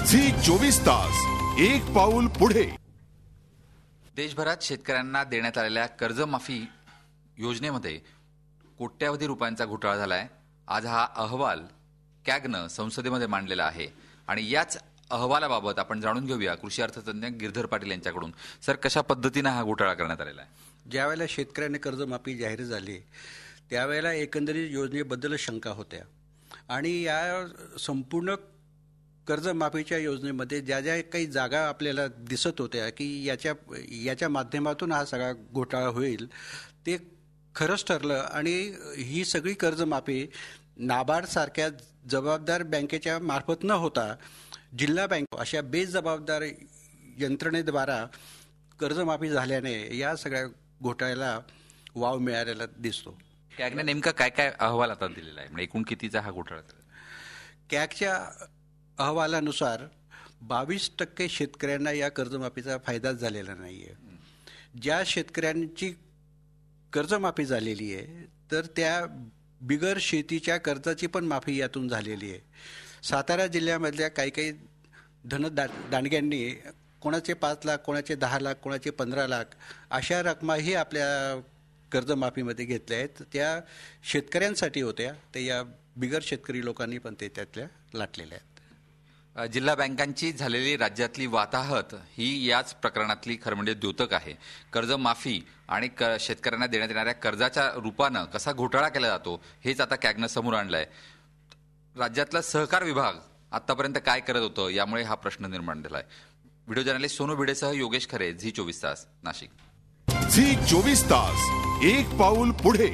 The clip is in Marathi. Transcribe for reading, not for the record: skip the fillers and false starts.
झी 24 तास, एक पाऊल पुढे. देशभरात शेतकऱ्यांना देण्यात आलेल्या कर्जमाफी योजनेमध्ये कोट्यावधी रुपयांचा घोटाळा झालाय. आज हा अहवाल कॅगनं संसदेमध्ये मांडलेला आहे आणि याच अहवालाबाबत आपण जाणून घेऊया कृषी अर्थतज्ञ गिरधर पाटील यांच्याकडून. सर, कशा पद्धतीने हा घोटाळा करण्यात आलेला आहे? ज्यावेळेला शेतकऱ्यांना कर्जमाफी जाहीर झाली त्यावेळेला एकंदरीत योजनेबद्दल शंका होत्या आणि या संपूर्ण कर्जमाफीच्या योजनेमध्ये ज्या ज्या काही जागा आपल्याला दिसत होत्या की याच्या माध्यमातून हा सगळा घोटाळा होईल ते खरंच ठरलं आणि ही सगळी कर्जमाफी नाबार्डसारख्या जबाबदार बँकेच्या मार्फत न होता जिल्हा बँक अशा बेजबाबदार यंत्रणेद्वारा कर्जमाफी झाल्याने या सगळ्या घोटाळ्याला वाव मिळालेला दिसतो. कॅगने नेमका काय काय अहवाल आता दिलेला आहे, म्हणजे एकूण कितीचा हा घोटाळा? कॅगच्या अहवालानुसार 22% शेतकऱ्यांना या कर्जमाफीचा फायदाच झालेला नाही आहे. ज्या शेतकऱ्यांची कर्जमाफी झालेली आहे तर त्या बिगर शेतीच्या कर्जाची पण माफी यातून झालेली आहे. सातारा जिल्ह्यामधल्या काही दांडग्यांनी कोणाचे 5 लाख, कोणाचे 10 लाख, कोणाचे 15 लाख अशा रकमाही आपल्या कर्जमाफीमध्ये घेतल्या आहेत. त्या शेतकऱ्यांसाठी होत्या, ते या बिगर शेतकरी लोकांनी पण ते त्यातल्या लाटलेल्या आहेत. जिल्हा बँकांची झालेली राज्यातली वाताहत ही याच प्रकरणातली खरं म्हणजे द्योतक आहे. कर्जमाफी आणि शेतकऱ्यांना देण्यात येणाऱ्या कर्जाच्या रूपानं कसा घोटाळा केला जातो हेच आता कॅगनं समोर आणलंय. राज्यातला सहकार विभाग आतापर्यंत काय करत होतं यामुळे हा प्रश्न निर्माण झालाय. व्हिडिओ जर्नलिस्ट सोनू भिडेसह योगेश खरे, झी 24 तास, नाशिक. झी 24 तास, एक पाऊल पुढे.